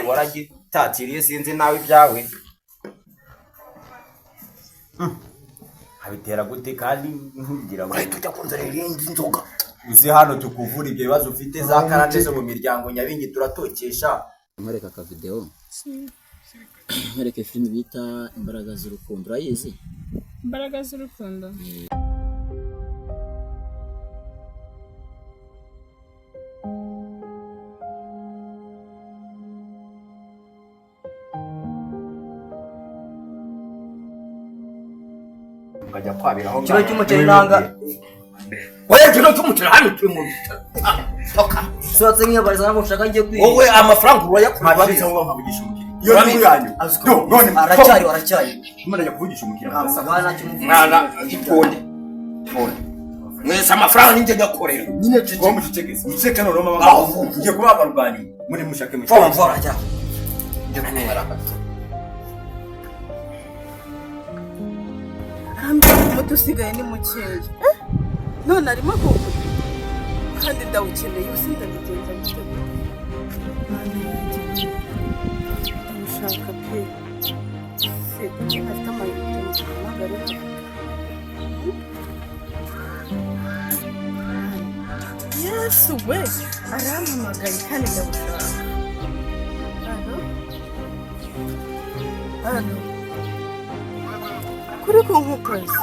waragitatiriye sinzi nawe ibyawe abitera gute kandi nkugira ngo tujya kunzanira indi nzoga uzi hano tukuvura ibyo bibazo ufite za karande zo mu miryango nyabingi turatokesha. Mwereka ka video mwereke film bita Imbaraga z'urukundo urayizi? Imbaraga z'urukundo ukajya kwabiraho kiro cy'umuceri nanga oya kiro cy'umuceri hano turi mu toka sotse nk'abariza nashaka ngiye kwiga wowe amafaranga urayakura babiza ngo nkavugisha umukiriya iyo ni yanyu none aracyari imana yakuvugisha umukiriya abana mwana itonde mwese amafaranga ninjye nyakorera nyine cyo mucecekese muceke no roma mama ngiye kuba abarwanyi muri mushake mu cyane mvora ajya ngiye kumara muto usigaye ni mukeya none arimo kuvuga kandi ndawukeneye ubusa ndabigenza gute ushaka pe se afite amayinite muhamagare yesu we arampamagaye kandi ndabushaka hano kuri kunkukazi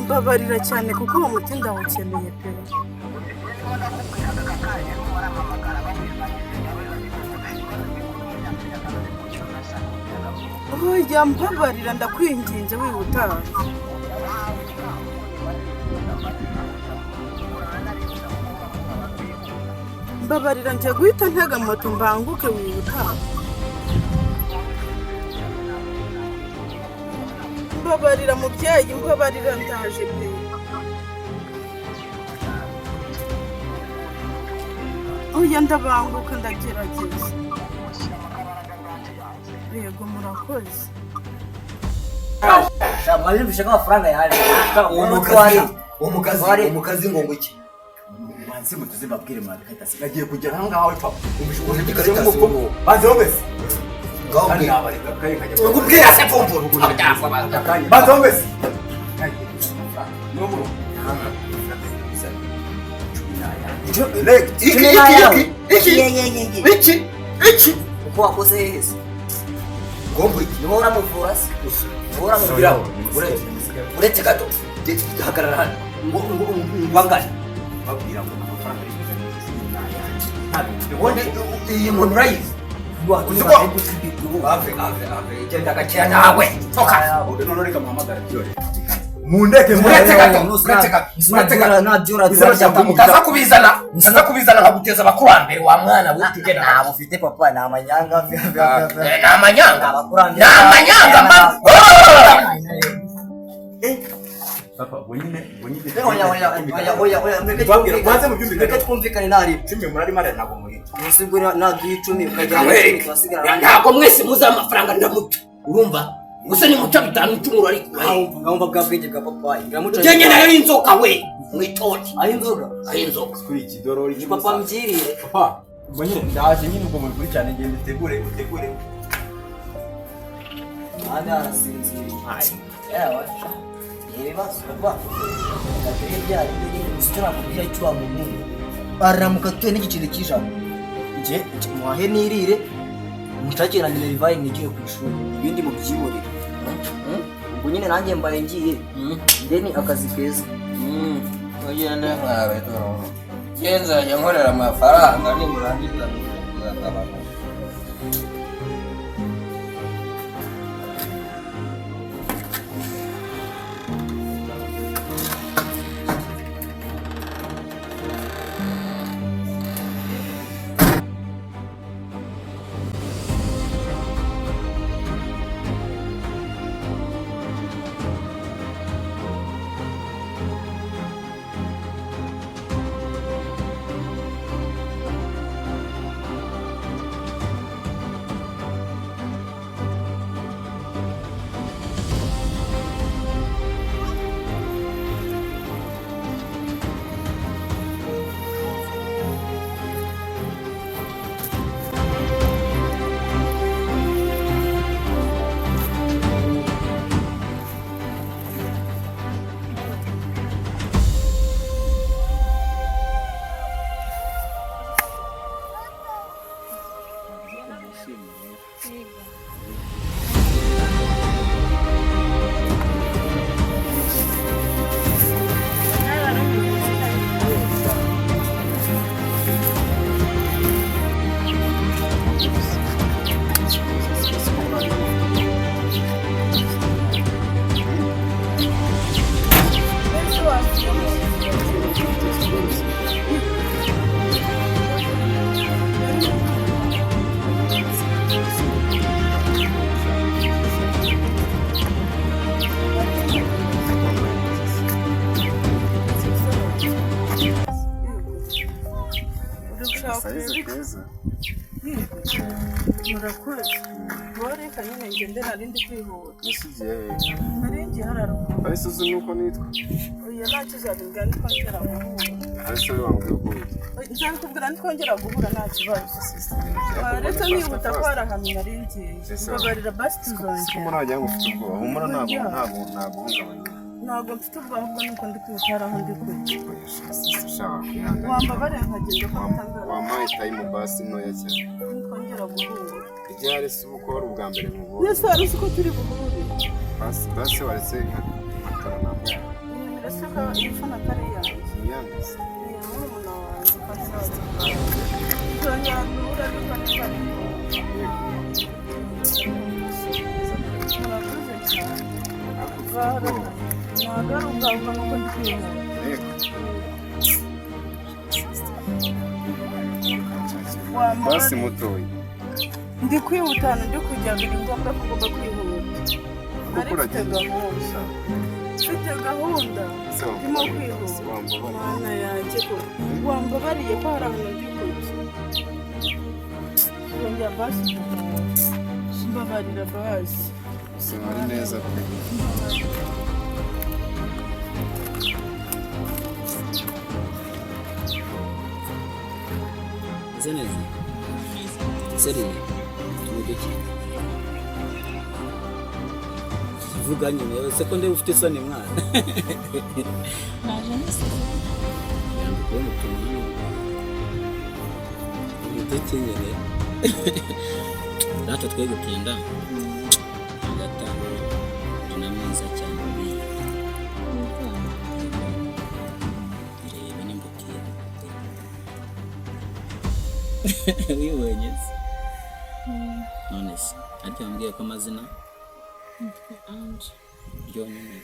mbabarira cyane kuko uwo muti ndawukeneye pe oya mbabarira ndakwinginze wihutaha mbabarira ngiye guhita ntega moto mbanguke wihutaha mbabarira mubyeyi mbabarira ndaje pe oya ndabanguka ndagerageza yego murakoze mwabiri bishaka amafaranga yaje umukazi ngo nguki banse mutuze babwire mwana kahita nagiye kugera aho ngaho papa ubushobozi gikarita umukogo banze wese kandi nabareka kaye kajya ubwira se pompo banze wese no iki uko wakoze heza ngombo iki niba uramuvura se uramubwira uretse gato hagarara hano ngwangane babwira ngo amafaranga ari iyi muntu urayizi genda gakira nawe toka none reka muhamagara byore mundeke utaza kubizana nkaguteza abakurambere wa mwana we tugenda ntabwo ufite papa ni amanyanga papa bonyine reka twumvikane nari 10 murari mare ntabwo muri musigura naduye 10 ukajya twasigara ntabwo mwese muza amafaranga ndamuto urumva gusa ni muto bitanu 10 ariko ngomba bwabwenge bwa papa ngamuca jenye nayo inzoka we mwitoti ayinzoka kuri iki dorori ni papa mbyirire papa bonyine ndaje nyine ubwo muri cyane ngende utegure ana arasinziriye yawa ibibazo papa gateye byari biri gusitira kugira icyo wamuntu aramuka tuye n'igiciro cy'ijana nje muhahe nirire mushakira nyine rivaye ngiye ku ishuri ibindi mu byiborera ubwo nyine nanjye mbaye ngiye ndeni akazi keza ugende nkawe toro genza nkorera amafaranga ni murangiza kuzagabana Akasayizi keza. Murakoze. Reka nyine ngende narindi kwihuta. Nisigiye. Naringi hararuka. Bahise uzi nuko nitwa. Oya ntacyo uzabibwira nitwongera guhura. Bahise wambwiye uko witwa. Nzabikubwira nitwongera guhura nta kibazo. Reka nihuta ko hari ahantu naringi. Babarira basi tuzongera. Umuntu wajya mufite ubwoba. Humura ntabwo ntabwo mfite ubwoba ahubwo nuko ndi kwitara aho ndi kujya. Shaka kwihangana. Wambabare nkagenda ko ntangara. Wampaye time basi ntoya cyane. Nitwongera guhura. Ibyari si uko wari ubwa mbere mu buhuru. Nese wari uzi ko turi buhure. Basi waretse nkakora ntabwo. Birashoboka ifana kare yanjye. Niyanditse. Murumuna wanjye kazaza. Tuzongera guhura ariko ntibari. Murakoze cyane. Nagaruka nuko ndi kwihana. Basi mutoya. Ndi kwihutana ndi kujya biri ngombwa ko ugomba kwihuta. Mfite gahunda ndimo kwihuta. Mana yanjye ko wambabariye ko hari ahantu ndi kujya. Tuzongera basi mbabarira basi. Ari neza pe. Zenezi. Seri. Tumugeki. Vuga nyine sekonde ufite isoni mwana. Naje nisize. Yambuye mutumye. Ndetse nyine. Natwe twe gutenda. Agatanga tunameza cyane biye. Irebe nimbukiye. Wiwenyeze. None se ariko mbwiye ko amazina Anje. Ryonyine.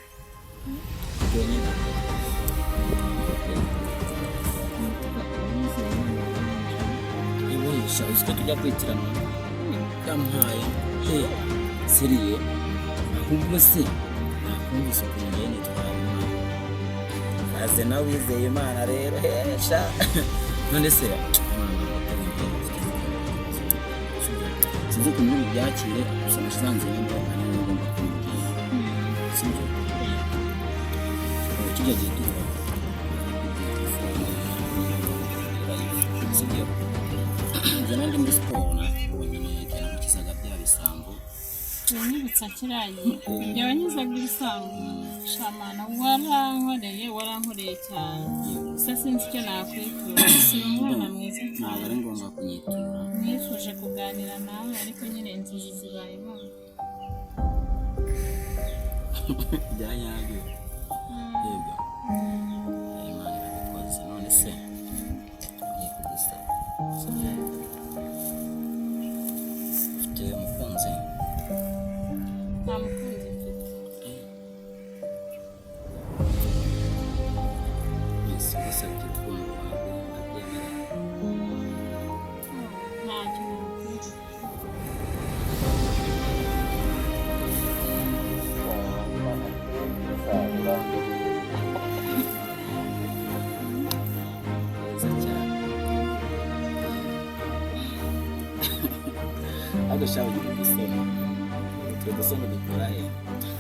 Ibisha usiko tujya kwitirana. Yampaye. Seriye. Ahubwo se nakumvise ko ngene twari. Kaze nawe wizeye Imana rero hesha. None se sinzi ko muri byakire gusa nasanze nyine ari ngomba kubibwira. Sinzi. Kijya gitura. Sinzi. Jana ndi muri siporo na ubonye cyane mu kisaga bya bisambo. Nibutsa kirayi. Njyewe nyizaga ibisambo. Shamana warankoreye cyane. Gusa sinzi icyo nakwitura. Si umwana mwiza cyane. Ntabwo ari ngombwa kunyitura. Nifuje kuganira nawe ariko nyine inzozi zibayemo. Byanyabyo. Yego. Imana irabikoze none se. Ngiye kugusaba. Ufite umukunzi? Nta mukunzi mfite. Yes, gusabye urukundo rwawe ndabyemera. Ntacyo namukunda. Neza cyane. Agashaka ugira gusoma. Twe gusoma dukora he?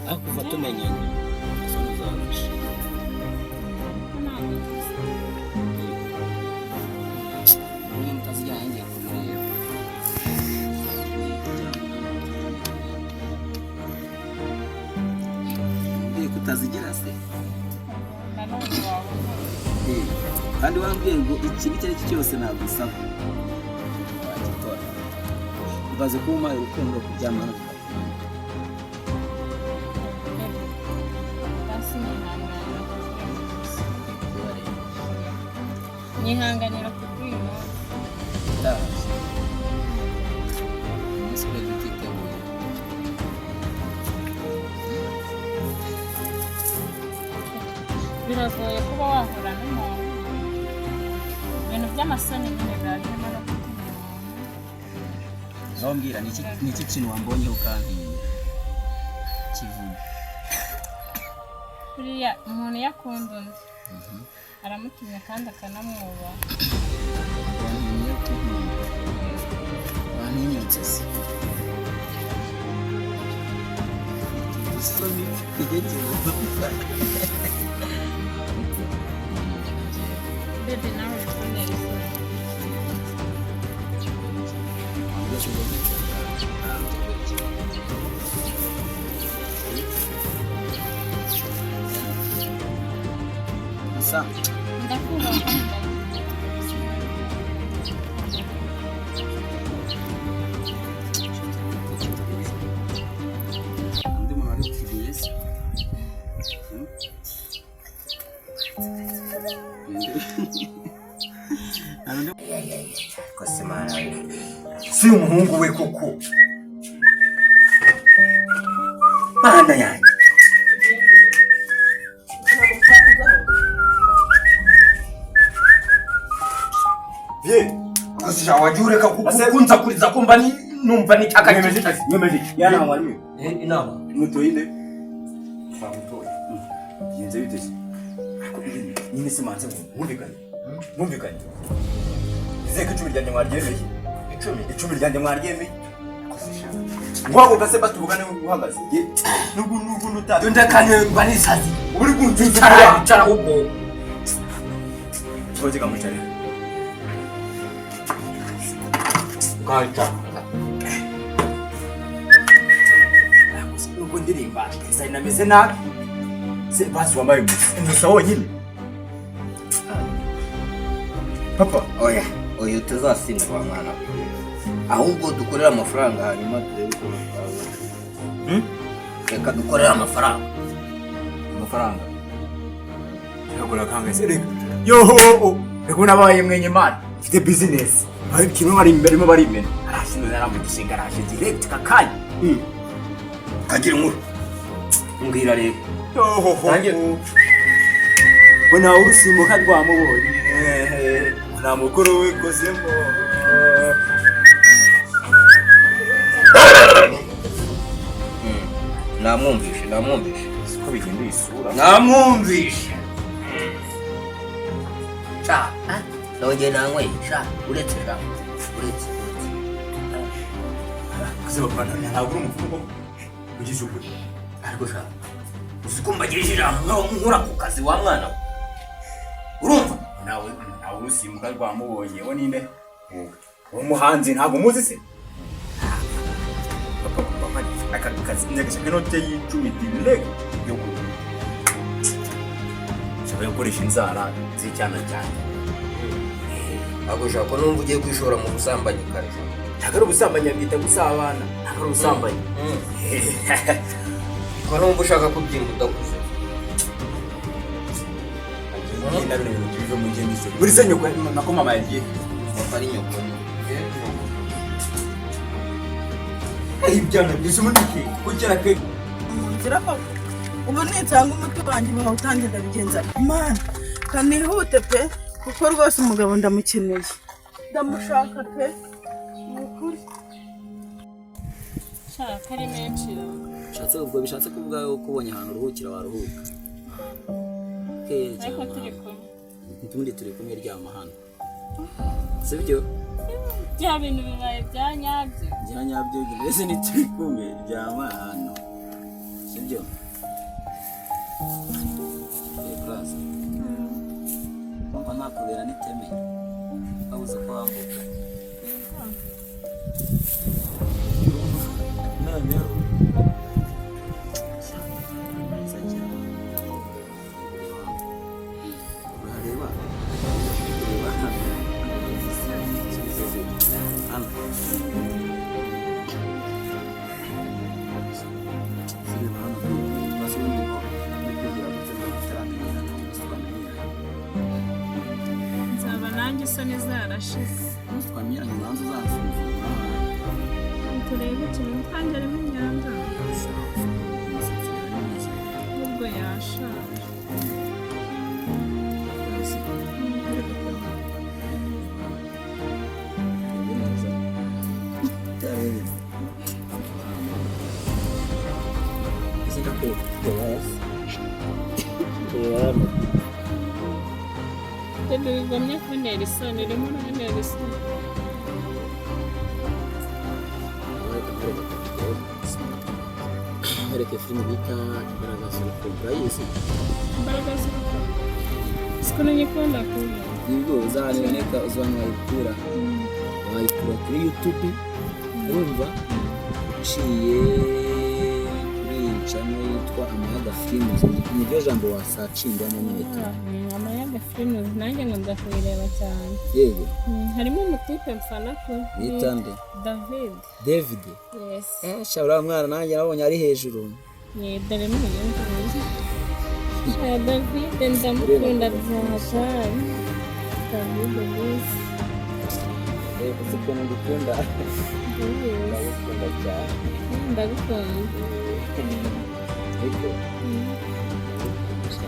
Aho kuva tumenyanye. Gusoma uzabisha. Ntabwo nzi. Uyu mutazi yanjye kumureba. Mbwiye kutazigira se. Nanone wabona. Kandi wambwiye ngo ikintu icyo ari cyo cyose nagusaba wagitora. Ubaze ko umpaye urukundo kuryamana tukakunda. Basi nihanganira kubwira. Nisibe tutiteguye. Biragoye kuba wahura n'umuntu. Ibintu by'amasoni nyine byagenda no gutuma umuntu. Naho mbwira ni iki kintu wambonyeho kandi kivuga. Kuriya umuntu yakunda undi aramutumye kandi akanamwubaha. wantumye kunkunda wantinyutse se isoni Bebe nawe witondere isoni. Gusa Ndakubaha kandi undi muntu wariteguye se kose mana si umuhungu we koko mana yanjye ye kose wajya ureka kukunza kuriza kumva ni numva ni cyaka nyemeje yana mwarimu inama mutoyinde bamutoye yenze bitese nyine se manze mwumvikanye izeke icumi ryanjye mwaryemeye icumi ryanjye mwaryemeye ngwabo base batuvugane uhagaze nugu nutazi yonda kanye banisazi uri kunzicara ubwo twoje kamuchare nuko ndirimba isa inameze nabi se basi wambaye umusa wonyine papa oya utazasindwa mwana ahubwo dukorera amafaranga hanyuma turebe ko reka dukorera amafaranga yakora kangase reka yoho reka nabaye mwenye man mfite business ari kimwe bari imbere arashino naramugishe garage direct kakanya kagira inkuru mbwira rero yoho nanjye bona urusimbuka rwamubonye nta mukuru wikozemo namwumvishe siko bihinduye isura namwumvishe sha nongeye nanyweye sha uretse kuziba pana ntabwo uri umuvugo ugize ukuri ariko sha uziko mbagirije ijambo nkura ku kazi wa mwana we urumva nawe urusimbuka rwamubonye wo ninde umuhanzi ntabwo muzi se aka kazi nyagasha kanote y'icumi direct yo shabaye gukoresha inzara z'icyana cyane agushaka numva ugiye kwishora mu busambanyi karije ntabwo ari ubusambanyi bwita gusabana ntabwo ari ubusambanyi ko numva ushaka kubyimba udakuze buri se nyoko nako mama yagiye ari nyoko ibyana byose muri iki kugira ke nzira ko ubu nitsanga umuti wanjye bawutange ndabigenza mana kanihute pe kuko rwose umugabo ndamukeneye ndamushaka pe ni ukuri shaka ari menshi ubwo bishatse kuvuga ko ubonye ahantu uruhukira waruhuka ariko turi kumwe ntundi turi kumwe ryama hano sibyo bya bintu bibaye bya nyabyo mbese ntituri kumwe ryama hano sibyo class kumva nakubera n'iteme abuze ko wambuka noneho nzaba nanjye isoni zarashize twamenyanye ubanza uzansuzuma turebe ikintu kandi harimo imyanda nubwo yashaje wagomye kuntera isoni urimo urantera isoni Mereka film bita imbaraga z'urukundo urayizi? imbaraga z'urukundo siko nanyikunda kuba Nibwo uzaboneka wayikura kuri YouTube urumva uciye kuri channel yitwa Amayaga Films niryo jambo wasacinga mu nyito Amayaga Films nanjye ngomba kuyireba cyane yego harimo umutipe mfana ko yitande David yes shabura mwana nanjye nabonye ari hejuru ni dore mu nyungu David ndamukunda cyane David yes uko ngukunda ndagukunda cyane ndagukunda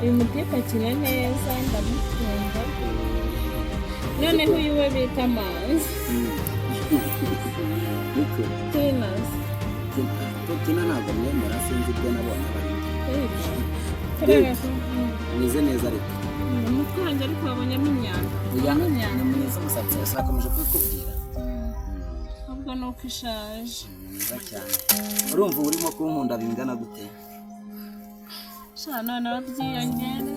uyu mutipe akina neza ndamukunda noneho uyu we bita Manzi Tina ntabwo mwemera sinzi ibyo nabonye mwize neza ariko umutwe wanjye ariko wabonyemo imyanda ni mwiza umusatsi wese nakomeje kubikubwira ahubwo ni uko ishaje mwiza cyane urumva urimo kunkunda bingana gute sha none wabyiyongere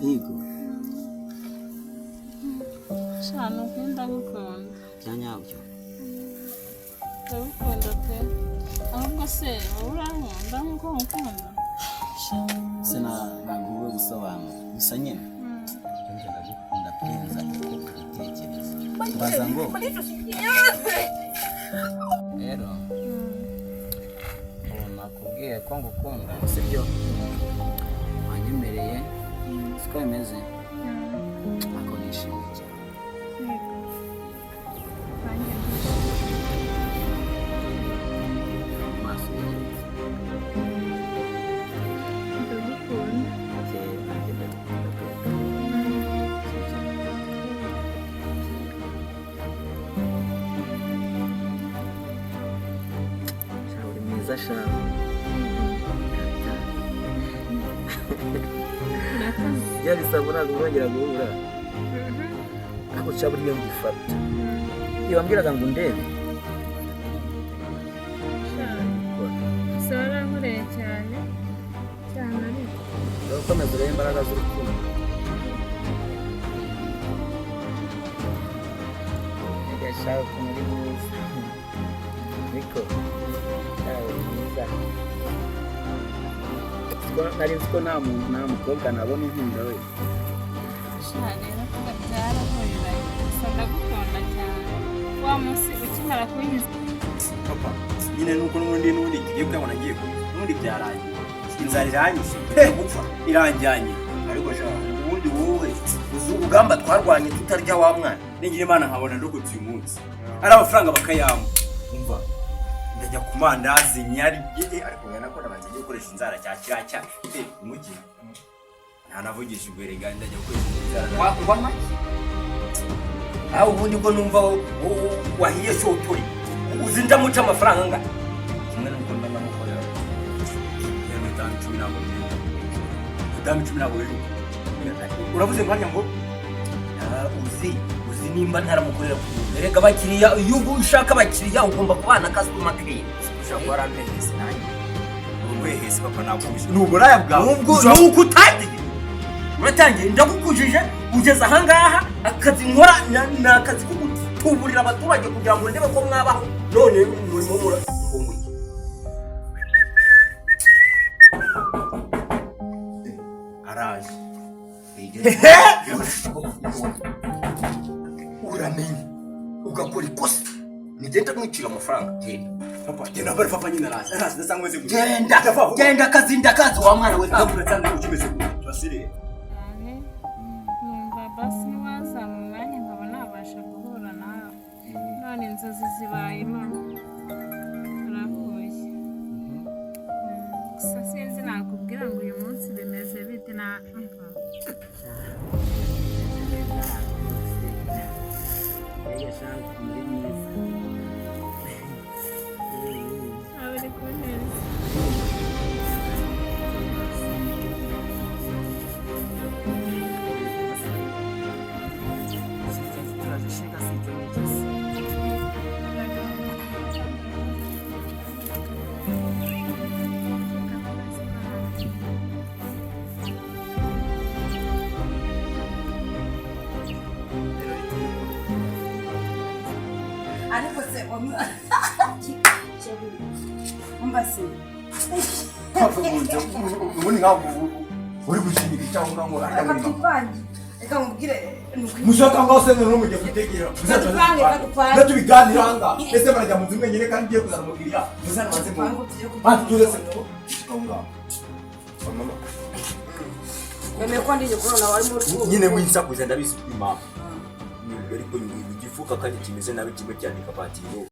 yego sha ni uko ndagukunda bya nyabyo ndagukunda pe ahubwo se wowe urankunda nk'uko nkukunda ntabwo uwe gusobanura gusa nyine njye ndagukunda penza kuko ubitekereza mbaza ngo rero nakubwiye ko ngukunda sibyo wanyemereye siko bimeze ako nishimye cyane ya bisaba ntabwo urongera guhura ariko cya buryo ngifata iyo wambwiraga ngo ndebe se warankoreye cyane ariko urakomeza urebe imbaraga z'urukundo ndashaka ko muri mwiza niko yawe mwiza nari nzi ko nta mukobwa nabona unkunda we rero kuba byarahuriranye gusa ndagukunda cyane wa munsi ukimara kuyinyuza papa nyine nuko n'ubundi tugiye kuyabona agiye n'ubundi byarangiye inzara iranyishe gupfa iranjyanye ariko ubundi wowe uzi urugamba twarwanye tutarya wa mwana ningira imana nkabona ndokotse uyu munsi ari amafaranga bakayampa umva ndajya ku mandazi nyarigye ariko yanakora bagiye gukoresha inzara cya kiracya umujyi ntanavugisha ubwere ganda ndajya gukoresha inzara wa make aho ubundi bwo numva wahiye cyo turi uzi ndamuca amafaranga nga kimwe nuko ndamukorera yene dan 10 nabo dan 10 nabo uravuze mwanya ngo uzi nimba ntaramukorera erega abakiriya iyo ushaka abakiriya ugomba kubana customer care ushaka waramenyese nanjye urwehese papa nakumvishe n'uburaya bwawe nuko utagiye uratangiye ndagukujije ugeze ahangaha akazi nkora n'akazi ko gutuburira abaturage kugira ngo ndebe ko mwabaho none murimo murakumbuye araje uramenye ugakora ikosa nigenda mwicira amafaranga genda bari papa nyine araje ndasanga wese genda kazinda kazi wa mwana we ntabwo uratanga ukimeze basire numva basi niwaza mu mwanya nkaba nabasha guhura nawe none inzozi zibayemo urahuye gusa sinzi nakubwira ngo uyu munsi bimeze bite ariko se umva se ubundi nkaho uri gushinyika cyangwa ngo reka tuvange reka mubwire mushaka ngaho se no mujye gutegera muzatangira tubiganira hanga ese barajya mu nzu mwenyine kandi ngiye kuzana umukiriya muzana banze mu bandi tuze se ngo mama yemeye ko ndije corona wari mu rugo nyine winsakuza ndabisupima ariko igifuka kandi kimeze nabi kimwe cyandika patiro